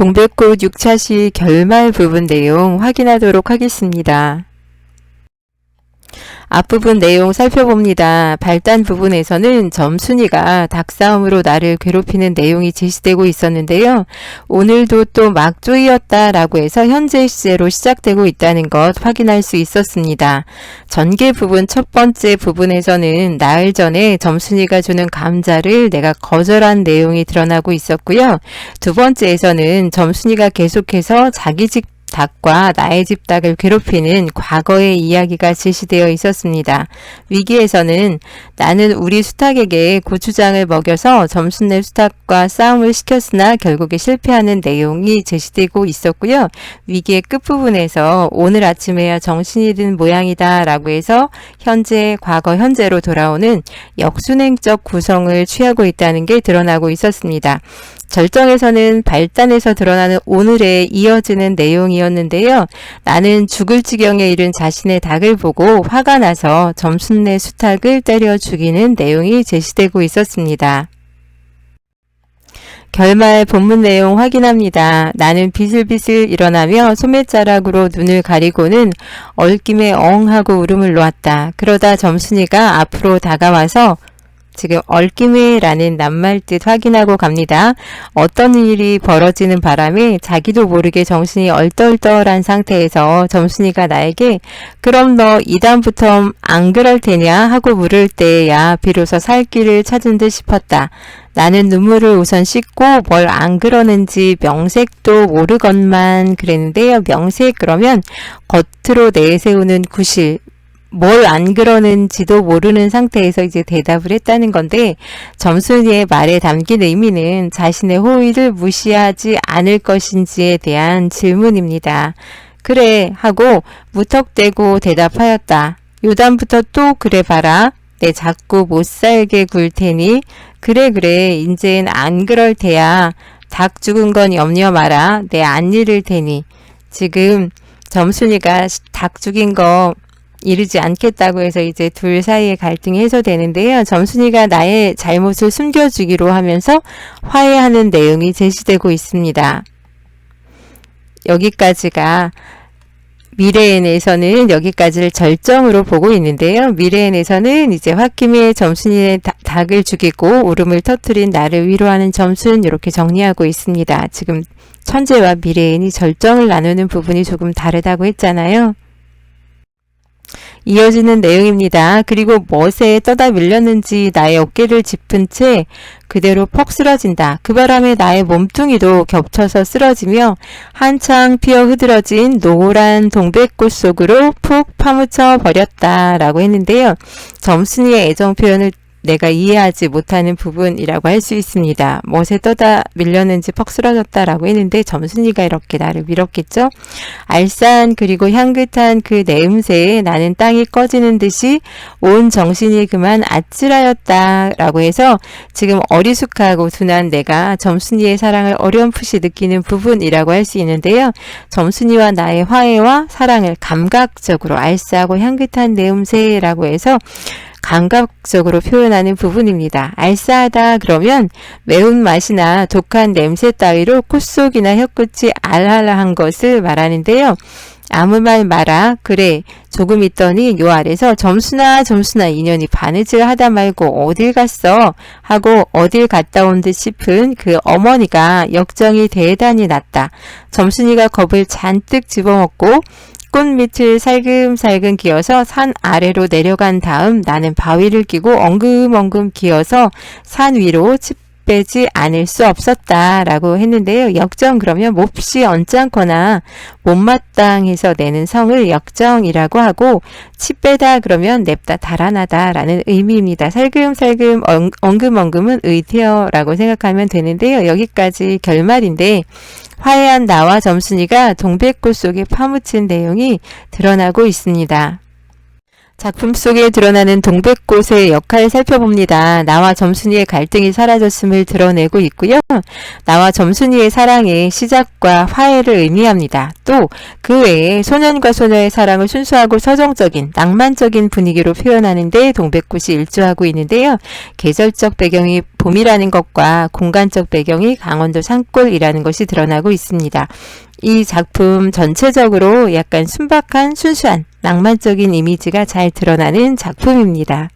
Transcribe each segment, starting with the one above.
동백꽃 6차시 결말 부분 내용 확인하도록 하겠습니다. 앞부분 내용 살펴봅니다. 발단 부분에서는 점순이가 닭싸움으로 나를 괴롭히는 내용이 제시되고 있었는데요. 오늘도 또 막조이였다라고 해서 현재 시제로 시작되고 있다는 것 확인할 수 있었습니다. 전개 부분 첫 번째 부분에서는 나흘 전에 점순이가 주는 감자를 내가 거절한 내용이 드러나고 있었고요. 두 번째에서는 점순이가 계속해서 자기 집 닭과 나의 집 닭을 괴롭히는 과거의 이야기가 제시되어 있었습니다. 위기에서는 나는 우리 수탉에게 고추장을 먹여서 점순네 수탉과 싸움을 시켰으나 결국에 실패하는 내용이 제시되고 있었고요. 위기의 끝부분에서 오늘 아침에야 정신이 든 모양이다 라고 해서 현재, 과거, 현재로 돌아오는 역순행적 구성을 취하고 있다는 게 드러나고 있었습니다. 절정에서는 발단에서 드러나는 오늘에 이어지는 내용이었는데요. 나는 죽을 지경에 이른 자신의 닭을 보고 화가 나서 점순네 수탉을 때려 죽이는 내용이 제시되고 있었습니다. 결말 본문 내용 확인합니다. 나는 비슬비슬 일어나며 소매자락으로 눈을 가리고는 얼김에 엉 하고 울음을 놓았다. 그러다 점순이가 앞으로 다가와서 지금 얼김에라는 낱말 뜻 확인하고 갑니다. 어떤 일이 벌어지는 바람에 자기도 모르게 정신이 얼떨떨한 상태에서 점순이가 나에게 그럼 너 이다음부터 안 그럴 테냐 하고 물을 때야 비로소 살 길을 찾은 듯 싶었다. 나는 눈물을 우선 씻고 뭘 안 그러는지 명색도 모르건만 그랬는데요. 명색 그러면 겉으로 내세우는 구실, 뭘 안 그러는지도 모르는 상태에서 이제 대답을 했다는 건데, 점순이의 말에 담긴 의미는 자신의 호의를 무시하지 않을 것인지에 대한 질문입니다. 그래 하고 무턱대고 대답하였다. 요담부터 또 그래 봐라. 내 자꾸 못 살게 굴 테니. 그래 인젠 안 그럴 테야. 닭 죽은 건 염려 마라. 내 안 잃을 테니. 지금 점순이가 닭 죽인 거 이르지 않겠다고 해서 이제 둘 사이의 갈등이 해소되는데요. 점순이가 나의 잘못을 숨겨주기로 하면서 화해하는 내용이 제시되고 있습니다. 여기까지가 미래엔에서는 여기까지를 절정으로 보고 있는데요. 미래엔에서는 이제 홧김에 점순이의 닭을 죽이고 울음을 터뜨린 나를 위로하는 점순 이렇게 정리하고 있습니다. 지금 천재와 미래엔이 절정을 나누는 부분이 조금 다르다고 했잖아요. 이어지는 내용입니다. 그리고 멋에 떠다 밀렸는지 나의 어깨를 짚은 채 그대로 퍽 쓰러진다. 그 바람에 나의 몸뚱이도 겹쳐서 쓰러지며 한창 피어 흐드러진 노란 동백꽃 속으로 푹 파묻혀 버렸다 라고 했는데요. 점순이의 애정 표현을 내가 이해하지 못하는 부분이라고 할 수 있습니다. 멋에 떠다 밀렸는지 퍽 쓰러졌다라고 했는데 점순이가 이렇게 나를 밀었겠죠. 알싸한 그리고 향긋한 그 내음새에 나는 땅이 꺼지는 듯이 온 정신이 그만 아찔하였다라고 해서 지금 어리숙하고 둔한 내가 점순이의 사랑을 어렴풋이 느끼는 부분이라고 할 수 있는데요. 점순이와 나의 화해와 사랑을 감각적으로 알싸하고 향긋한 내음새라고 해서 감각적으로 표현하는 부분입니다. 알싸하다 그러면 매운맛이나 독한 냄새 따위로 콧속이나 혀끝이 알알한 것을 말하는데요. 아무 말 마라. 그래. 조금 있더니 요 아래서 점순아 인연이 바느질 하다 말고 어딜 갔어? 하고 어딜 갔다 온 듯 싶은 그 어머니가 역정이 대단히 났다. 점순이가 겁을 잔뜩 집어먹고 꽃밑을 살금살금 기어서 산 아래로 내려간 다음 나는 바위를 끼고 엉금엉금 기어서 산 위로 치 빼지 않을 수 없었다 라고 했는데요. 역정 그러면 몹시 언짢거나 못마땅해서 내는 성을 역정이라고 하고 치 빼다 그러면 냅다 달아나다 라는 의미입니다. 살금살금 엉금엉금은 의태어 라고 생각하면 되는데요. 여기까지 결말인데 화해한 나와 점순이가 동백꽃 속에 파묻힌 내용이 드러나고 있습니다. 작품 속에 드러나는 동백꽃의 역할 살펴봅니다. 나와 점순이의 갈등이 사라졌음을 드러내고 있고요. 나와 점순이의 사랑의 시작과 화해를 의미합니다. 또 그 외에 소년과 소녀의 사랑을 순수하고 서정적인 낭만적인 분위기로 표현하는 데 동백꽃이 일조하고 있는데요. 계절적 배경이 봄이라는 것과 공간적 배경이 강원도 산골이라는 것이 드러나고 있습니다. 이 작품 전체적으로 약간 순박한 순수한 낭만적인 이미지가 잘 드러나는 작품입니다.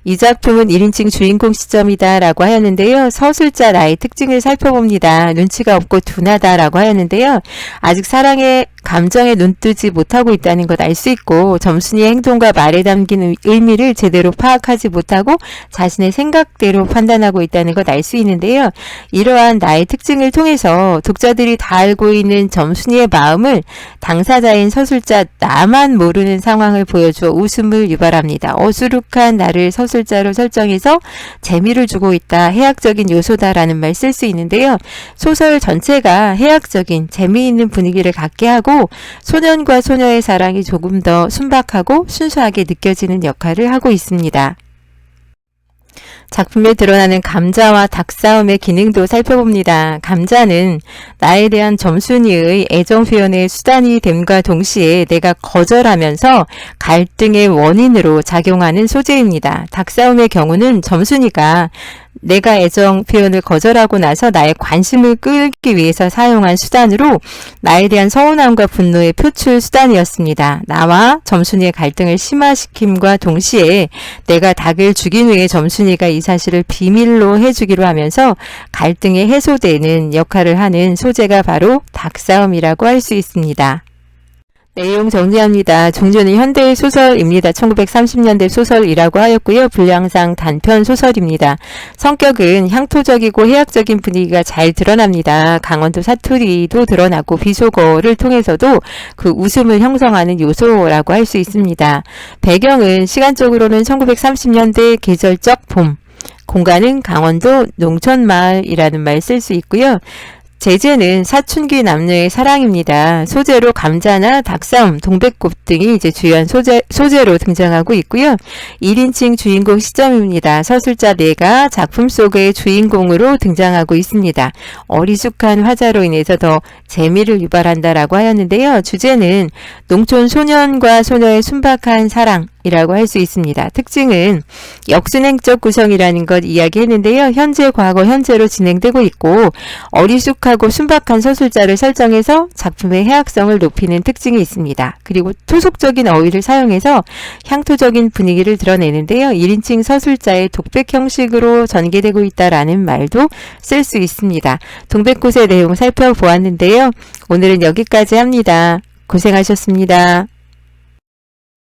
이 작품은 1인칭 주인공 시점이다 라고 하였는데요. 서술자 나의 특징을 살펴봅니다. 눈치가 없고 둔하다 라고 하였는데요. 아직 사랑의 감정에 눈뜨지 못하고 있다는 것 알 수 있고 점순이의 행동과 말에 담긴 의미를 제대로 파악하지 못하고 자신의 생각대로 판단하고 있다는 것 알 수 있는데요. 이러한 나의 특징을 통해서 독자들이 다 알고 있는 점순이의 마음을 당사자인 서술자 나만 모르는 상황을 보여주어 웃음을 유발합니다. 어수룩한 나를 서술자로 설정해서 재미를 주고 있다. 해학적인 요소다라는 말 쓸 수 있는데요. 소설 전체가 해학적인 재미있는 분위기를 갖게 하고 소년과 소녀의 사랑이 조금 더 순박하고 순수하게 느껴지는 역할을 하고 있습니다. 작품에 드러나는 감자와 닭싸움의 기능도 살펴봅니다. 감자는 나에 대한 점순이의 애정 표현의 수단이 됨과 동시에 내가 거절하면서 갈등의 원인으로 작용하는 소재입니다. 닭싸움의 경우는 점순이가 내가 애정 표현을 거절하고 나서 나의 관심을 끌기 위해서 사용한 수단으로 나에 대한 서운함과 분노의 표출 수단이었습니다. 나와 점순이의 갈등을 심화시킴과 동시에 내가 닭을 죽인 후에 점순이가 이 사실을 비밀로 해주기로 하면서 갈등이 해소되는 역할을 하는 소재가 바로 닭싸움이라고 할 수 있습니다. 내용 정리합니다. 종조는 현대의 소설입니다. 1930년대 소설이라고 하였고요. 분량상 단편 소설입니다. 성격은 향토적이고 해학적인 분위기가 잘 드러납니다. 강원도 사투리도 드러나고 비속어를 통해서도 그 웃음을 형성하는 요소라고 할 수 있습니다. 배경은 시간적으로는 1930년대 계절적 봄, 공간은 강원도 농촌마을이라는 말 쓸 수 있고요. 제재는 사춘기 남녀의 사랑입니다. 소재로 감자나 닭싸움, 동백꽃 등이 이제 주요한 소재로 등장하고 있고요. 1인칭 주인공 시점입니다. 서술자 내가 작품 속의 주인공으로 등장하고 있습니다. 어리숙한 화자로 인해서 더 재미를 유발한다라고 하였는데요. 주제는 농촌 소년과 소녀의 순박한 사랑, 이라고 할 수 있습니다. 특징은 역순행적 구성이라는 것 이야기했는데요. 현재, 과거, 현재로 진행되고 있고 어리숙하고 순박한 서술자를 설정해서 작품의 해학성을 높이는 특징이 있습니다. 그리고 토속적인 어휘를 사용해서 향토적인 분위기를 드러내는데요. 1인칭 서술자의 독백 형식으로 전개되고 있다라는 말도 쓸 수 있습니다. 동백꽃의 내용 살펴보았는데요. 오늘은 여기까지 합니다. 고생하셨습니다.